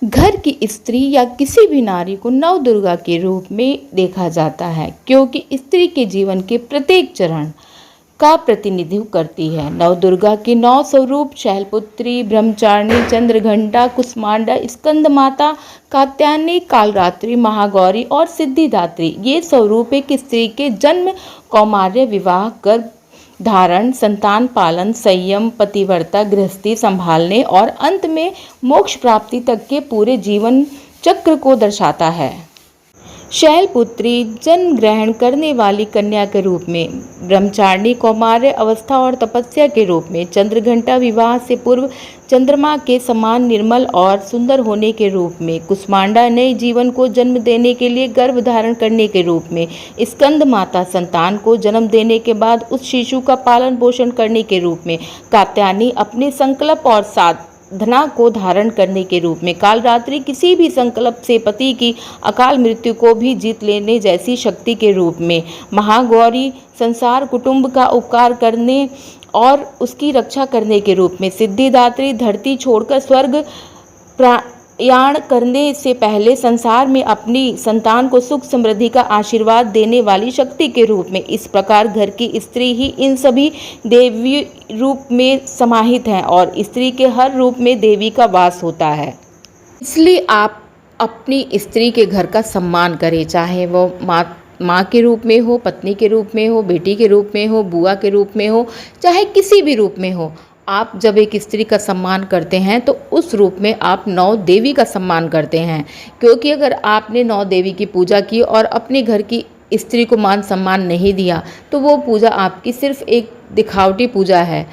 घर की स्त्री या किसी भी नारी को नवदुर्गा के रूप में देखा जाता है, क्योंकि स्त्री के जीवन के प्रत्येक चरण का प्रतिनिधित्व करती है। नवदुर्गा के 9 स्वरूप शैलपुत्री, ब्रह्मचारिणी, चंद्रघंटा, कुष्मांडा, स्कंदमाता, कात्यायनी, कालरात्रि, महागौरी और सिद्धिदात्री। ये स्वरूप एक स्त्री के जन्म, कौमार्य, विवाह, गर्भ धारण, संतान पालन, संयम, पतिव्रता, गृहस्थी संभालने और अंत में मोक्ष प्राप्ति तक के पूरे जीवन चक्र को दर्शाता है। शैलपुत्री जन्म ग्रहण करने वाली कन्या के रूप में, ब्रह्मचारिणी कौमार्य अवस्था और तपस्या के रूप में, चंद्रघंटा विवाह से पूर्व चंद्रमा के समान निर्मल और सुंदर होने के रूप में, कुष्मांडा नए जीवन को जन्म देने के लिए गर्भ धारण करने के रूप में, स्कंद माता संतान को जन्म देने के बाद उस शिशु का पालन पोषण करने के रूप में, कात्यायनी अपने संकल्प और साधना को धारण करने के रूप में, कालरात्रि किसी भी संकल्प से पति की अकाल मृत्यु को भी जीत लेने जैसी शक्ति के रूप में, महागौरी संसार कुटुंब का उपकार करने और उसकी रक्षा करने के रूप में, सिद्धिदात्री धरती छोड़कर स्वर्ग प्रयाण करने से पहले संसार में अपनी संतान को सुख समृद्धि का आशीर्वाद देने वाली शक्ति के रूप में। इस प्रकार घर की स्त्री ही इन सभी देवी रूप में समाहित है और स्त्री के हर रूप में देवी का वास होता है। इसलिए आप अपनी स्त्री के घर का सम्मान करें, चाहे वो माँ के रूप में हो, पत्नी के रूप में हो, बेटी के रूप में हो, बुआ के रूप में हो, चाहे किसी भी रूप में हो। आप जब एक स्त्री का सम्मान करते हैं तो उस रूप में आप 9 देवी का सम्मान करते हैं, क्योंकि अगर आपने 9 देवी की पूजा की और अपने घर की स्त्री को मान सम्मान नहीं दिया तो वो पूजा आपकी सिर्फ एक दिखावटी पूजा है।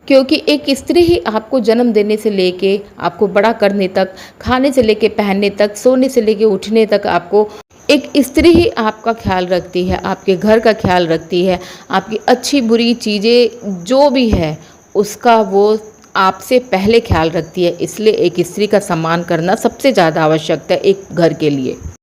क्योंकि एक स्त्री ही आपको जन्म देने से लेके आपको बड़ा करने तक, खाने से लेके पहनने तक, सोने से लेके उठने तक, आपको एक स्त्री ही आपका ख्याल रखती है, आपके घर का ख्याल रखती है, आपकी अच्छी बुरी चीज़ें जो भी है उसका वो आपसे पहले ख्याल रखती है। इसलिए एक स्त्री का सम्मान करना सबसे ज़्यादा आवश्यक है एक घर के लिए।